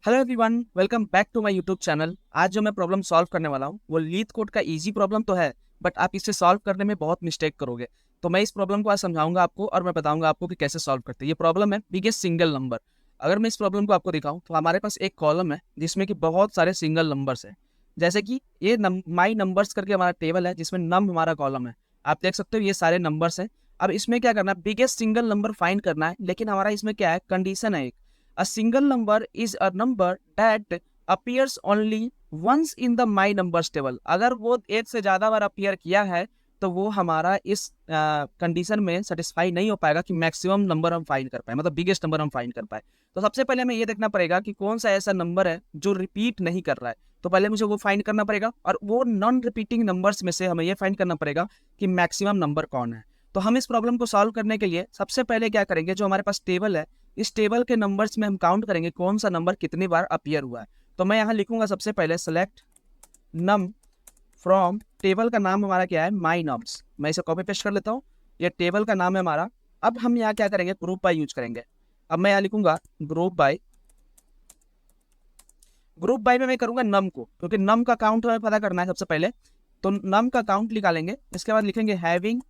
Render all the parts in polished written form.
Hello everyone, welcome back to my YouTube channel. आज जो मैं प्रॉब्लम सॉल्व करने वाला हूँ वो लीथ कोड का इजी प्रॉब्लम तो है, बट आप इसे सॉल्व करने में बहुत मिस्टेक करोगे। तो मैं इस प्रॉब्लम को आज समझाऊंगा आपको और मैं बताऊंगा आपको कि कैसे सॉल्व करते हैं। ये प्रॉब्लम है बिगेस्ट सिंगल नंबर। अगर मैं इस प्रॉब्लम को आपको दिखाऊं तो हमारे पास एक कॉलम है जिसमें कि बहुत सारे सिंगल नंबर्स हैं। जैसे कि ये माई नंबर्स करके हमारा टेबल है जिसमें नम हमारा कॉलम है। आप देख सकते हो ये सारे नंबर्स हैं। अब इसमें क्या करना है, बिगेस्ट सिंगल नंबर फाइंड करना है। लेकिन हमारा इसमें क्या है, कंडीशन है एक। A single number is a number that appears only once in the my numbers table। अगर वो एक से ज्यादा बार अपीयर किया है तो वो हमारा इस कंडीशन में सेटिस्फाई नहीं हो पाएगा कि मैक्सिमम नंबर हम फाइंड कर पाए, मतलब बिगेस्ट नंबर हम फाइंड कर पाए। तो सबसे पहले हमें ये देखना पड़ेगा कि कौन सा ऐसा नंबर है जो रिपीट नहीं कर रहा है। तो पहले मुझे वो फाइंड करना पड़ेगा और वो नॉन रिपीटिंग नंबर्स में से हमें ये फाइंड करना पड़ेगा कि मैक्सिमम नंबर कौन है। तो हम इस प्रॉब्लम को सॉल्व करने के लिए सबसे पहले क्या करेंगे, जो हमारे पास टेबल है इस टेबल के नंबर्स में हम काउंट करेंगे कौन सा नंबर कितनी बार अपीयर हुआ है। तो मैं यहाँ लिखूंगा सबसे पहले सेलेक्ट नम फ्रॉम, टेबल का नाम हमारा क्या है, माई नम्स। मैं इसे कॉपी पेस्ट कर लेता हूँ। ये टेबल का नाम है हमारा। अब हम यहाँ क्या करेंगे, ग्रुप बाय यूज करेंगे। अब मैं यहाँ लिखूंगा ग्रुप बाय। ग्रुप बाय में मैं करूंगा नम को, क्योंकि नम का काउंट हमें पता करना है सबसे पहले। तो नम का काउंट निकालेंगे, इसके बाद लिखेंगे हैविंग।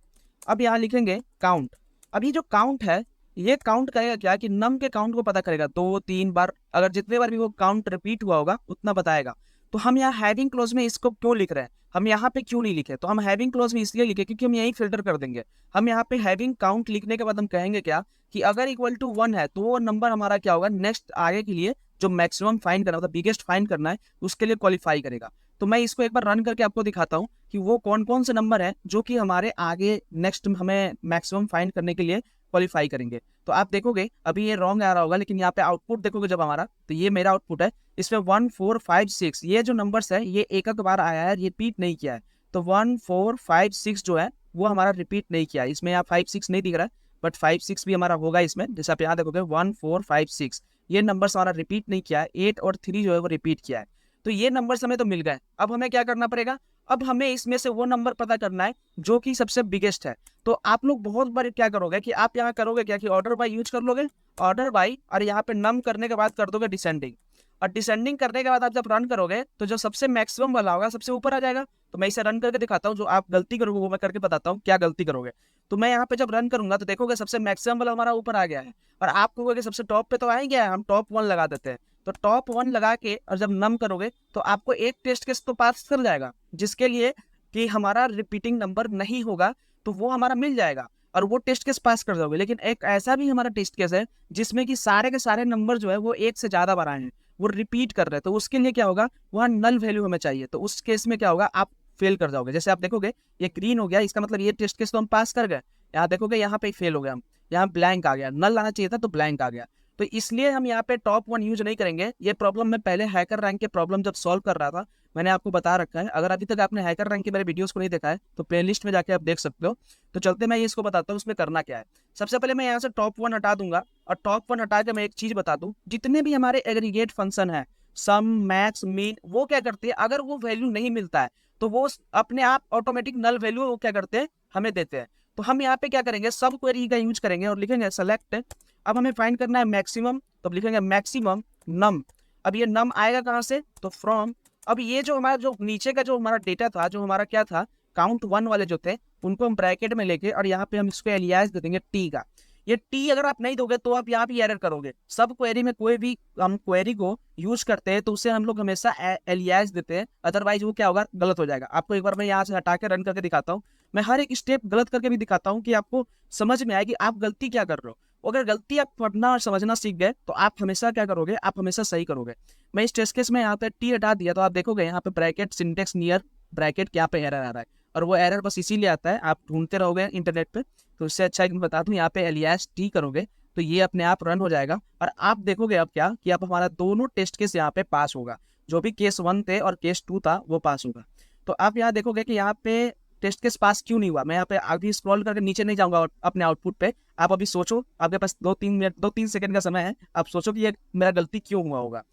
अब यहाँ लिखेंगे काउंट। अब ये जो काउंट है ये काउंट करेगा क्या कि नम के काउंट को पता करेगा, 2 3 बार, अगर जितने बार भी वो काउंट रिपीट हुआ होगा उतना बताएगा। तो हम यहाँ हैविंग क्लोज में इसको क्यों लिख रहे हैं, हम यहाँ पे क्यों नहीं लिखे, तो हम हैविंग क्लोज में इसलिए लिखे क्योंकि हम यही फिल्टर कर देंगे। हम यहाँ पे हैविंग काउंट लिखने के बाद हम कहेंगे क्या कि अगर इक्वल टू 1 है तो वो नंबर हमारा क्या होगा, नेक्स्ट आगे के लिए जो मैक्सिमम फाइंड करना, मतलब बिगेस्ट फाइंड करना है उसके लिए क्वालिफाई करेगा। तो मैं इसको एक बार रन करके आपको दिखाता हूँ कि वो कौन कौन से नंबर है जो कि हमारे आगे नेक्स्ट हमें मैक्सिमम फाइंड करने के लिए क्वालिफाई करेंगे। तो आप देखोगे अभी ये रॉन्ग आ रहा होगा, लेकिन यहाँ पे आउटपुट देखोगे जब हमारा, तो ये मेरा आउटपुट है। इसमें 1 4 5 6 ये जो नंबर्स है ये एक एक बार आया है, रिपीट नहीं किया है। तो 1 4 5 6 जो है वो हमारा रिपीट नहीं किया है। इसमें यहाँ 5 6 नहीं दिख रहा है, बट 5 6 भी हमारा होगा इसमें। जैसे आप यहाँ देखोगे 1 4 5 6 ये नंबर्स हमारा रिपीट नहीं किया है। 8 और 3 जो है वो रिपीट किया है। तो ये नंबर्स हमें तो मिल गए। अब हमें क्या करना पड़ेगा, अब हमें इसमें से वो नंबर पता करना है जो कि सबसे बिगेस्ट है। तो आप लोग बहुत बार क्या करोगे कि आप यहाँ करोगे क्या कि ऑर्डर बाय यूज कर लोगे, ऑर्डर बाय, और यहाँ पे नम करने के बाद कर दोगे डिसेंडिंग। और डिसेंडिंग करने के बाद आप जब रन करोगे तो जो सबसे मैक्सिमम वाला होगा सबसे ऊपर आ जाएगा। तो मैं इसे रन करके दिखाता हूँ, जो आप गलती करोगे वो मैं करके बताता हूँ क्या गलती करोगे। तो मैं यहाँ पे जब रन करूंगा तो देखोगे सबसे मैक्सिमम वाला हमारा ऊपर आ गया है। और आप कहोगे सबसे टॉप पे तो आ ही गया है, हम टॉप 1 लगा देते हैं। तो टॉप 1 लगा के और जब नम करोगे तो आपको एक टेस्ट केस तो पास कर जाएगा, जिसके लिए कि हमारा रिपीटिंग नंबर नहीं होगा, तो वो हमारा मिल जाएगा और वो टेस्ट केस पास कर दोगे। लेकिन एक ऐसा भी हमारा टेस्ट केस है जिसमें कि सारे के सारे नंबर जो है वो एक से ज्यादा बार आए हैं, वो रिपीट कर रहे हैं। तो उसके लिए क्या होगा, वहाँ नल वैल्यू हमें चाहिए। तो उस केस में क्या होगा, आप फेल कर जाओगे। जैसे आप देखोगे ये ग्रीन हो गया, इसका मतलब ये टेस्ट केस तो हम पास कर गए। यहाँ देखोगे यहाँ पे फेल हो गया हम, यहाँ ब्लैंक आ गया, नल आना चाहिए था तो ब्लैंक आ गया। तो इसलिए हम यहाँ पे टॉप 1 यूज नहीं करेंगे। ये प्रॉब्लम मैं पहले हैकर रैंक के प्रॉब्लम जब सॉल्व कर रहा था मैंने आपको बता रखा है। अगर अभी तक आपने हैकर रैंक के मेरे वीडियोस को नहीं देखा है तो प्लेलिस्ट में जाके आप देख सकते हो। तो चलते मैं ये इसको बताता हूँ उसमें करना क्या है। सबसे पहले मैं यहाँ से टॉप 1 हटा दूंगा, और टॉप 1 हटा के मैं एक चीज बता दूं, जितने भी हमारे एग्रीगेट फंक्शन है, सम मैक्स मीन, वो क्या करते हैं, अगर वो वैल्यू नहीं मिलता है तो वो अपने आप ऑटोमेटिक नल वैल्यू वो क्या करते हैं, हमें देते हैं। तो हम यहाँ पे क्या करेंगे, सब क्वेरी का यूज करेंगे और लिखेंगे सेलेक्ट। अब हमें फाइंड करना है मैक्सिमम, तो अब लिखेंगे मैक्सिमम नम। अब ये नम आएगा कहाँ से, तो फ्रॉम। अब ये जो हमारा जो नीचे का जो हमारा डेटा था, जो हमारा क्या था, काउंट 1 वाले जो थे उनको हम ब्रैकेट में लेके और यहाँ पे हम इसको एलियास दे देंगे टी का। ये टी अगर आप नहीं दोगे तो आप यहाँ पे एरर करोगे। सब क्वेरी में कोई भी हम क्वेरी को यूज करते हैं तो उसे हम लोग हमेशा एलियास देते हैं, अदरवाइज वो क्या होगा, गलत हो जाएगा। आपको एक बार मैं यहाँ से हटा के रन करके दिखाता हूँ। मैं हर एक स्टेप गलत करके भी दिखाता हूँ कि आपको समझ में आए कि आप गलती क्या कर रहे हो। अगर गलती आप पढ़ना और समझना सीख गए तो आप हमेशा क्या करोगे, आप हमेशा सही करोगे। मैं इस टेस्ट केस में यहाँ पे टी हटा दिया तो आप देखोगे यहाँ पे ब्रैकेट सिंटेक्स नियर ब्रैकेट क्या पे एरर आ रहा है। और वो एरर बस इसीलिए आता है, आप ढूंढते रहोगे इंटरनेट पे। तो उससे अच्छा एक मैं बता दूं, यहाँ पे एलियास टी करोगे तो ये अपने आप रन हो जाएगा। और आप देखोगे अब क्या कि आप हमारा दोनों टेस्ट केस यहाँ पे पास होगा। जो भी केस 1 थे और केस 2 था वो पास होगा। तो आप यहाँ देखोगे कि यहाँ पे टेस्ट केस पास क्यों नहीं हुआ। मैं यहाँ पे अभी स्क्रॉल करके नीचे नहीं जाऊंगा अपने आउटपुट पे। आप अभी सोचो, आपके पास 2 3 मिनट 2 3 सेकंड का समय है, आप सोचो कि ये मेरा गलती क्यों हुआ होगा।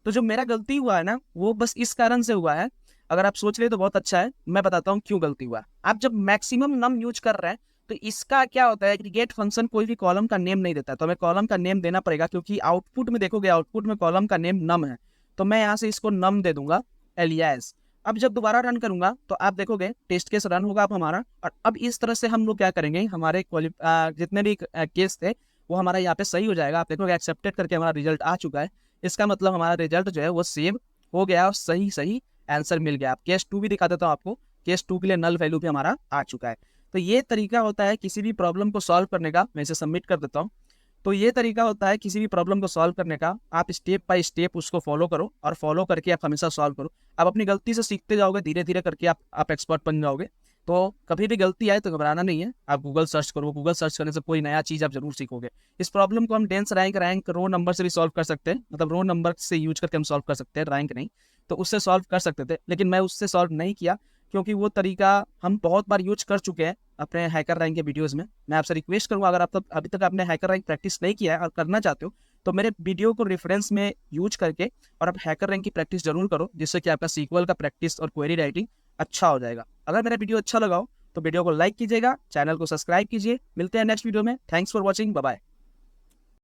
तो जो मेरा गलती हुआ है ना वो बस इस कारण से हुआ है। अगर आप सोच रहे तो बहुत अच्छा है, मैं बताता हूँ क्यों गलती हुआ। आप जब मैक्सिमम नम यूज कर रहे हैं तो इसका क्या होता है, एग्रीगेट फंक्शन कोई भी कॉलम का नेम नहीं देता, तो हमें कॉलम का नेम देना पड़ेगा, क्योंकि आउटपुट में देखोगे, आउटपुट में कॉलम का नेम नम है, तो मैं यहाँ से इसको नम दे दूंगा, एलियास। अब जब दोबारा रन करूंगा तो आप देखोगे टेस्ट केस रन होगा अब हमारा, और अब इस तरह से हम लोग क्या करेंगे, हमारे जितने भी केस थे वो हमारा यहाँ पे सही हो जाएगा। आप देखोगे एक्सेप्टेड करके हमारा रिजल्ट आ चुका है, इसका मतलब हमारा रिजल्ट जो है वो सेव हो गया और सही सही आंसर मिल गया। आप केस 2 भी दिखा देता हूँ आपको, केस 2 के लिए नल वैल्यू भी हमारा आ चुका है। तो ये तरीका होता है किसी भी प्रॉब्लम को सॉल्व करने का। मैं इसे सबमिट कर देता हूँ। तो ये तरीका होता है किसी भी प्रॉब्लम को सॉल्व करने का। आप स्टेप बाय स्टेप उसको फॉलो करो, और फॉलो करके आप हमेशा सॉल्व करो। आप अपनी गलती से सीखते जाओगे, धीरे धीरे करके आप एक्सपर्ट बन जाओगे। तो कभी भी गलती आए तो घबराना नहीं है, आप गूगल सर्च करो, गूगल सर्च करने से कोई नया चीज़ आप जरूर सीखोगे। इस प्रॉब्लम को हम डेंस रैंक रो नंबर से भी सॉल्व कर सकते हैं, मतलब रो नंबर से यूज करके हम सॉल्व कर सकते हैं, रैंक नहीं। तो उससे सॉल्व कर सकते थे, लेकिन मैं उससे सॉल्व नहीं किया, क्योंकि वो तरीका हम बहुत बार यूज कर चुके हैं अपने हैकर रैंक के वीडियोस में। मैं आपसे रिक्वेस्ट करूंगा, अगर आप अभी तक आपने हैकर रैंक प्रैक्टिस नहीं किया है और करना चाहते हो, तो मेरे वीडियो को रेफरेंस में यूज करके और आप हैकर रैंक की प्रैक्टिस जरूर करो, जिससे कि आपका सीक्वल का प्रैक्टिस और क्वेरी राइटिंग अच्छा हो जाएगा। अगर मेरा वीडियो अच्छा लगा हो तो वीडियो को लाइक कीजिएगा, चैनल को सब्सक्राइब कीजिए। मिलते हैं नेक्स्ट वीडियो में। Thanks for watching, bye bye.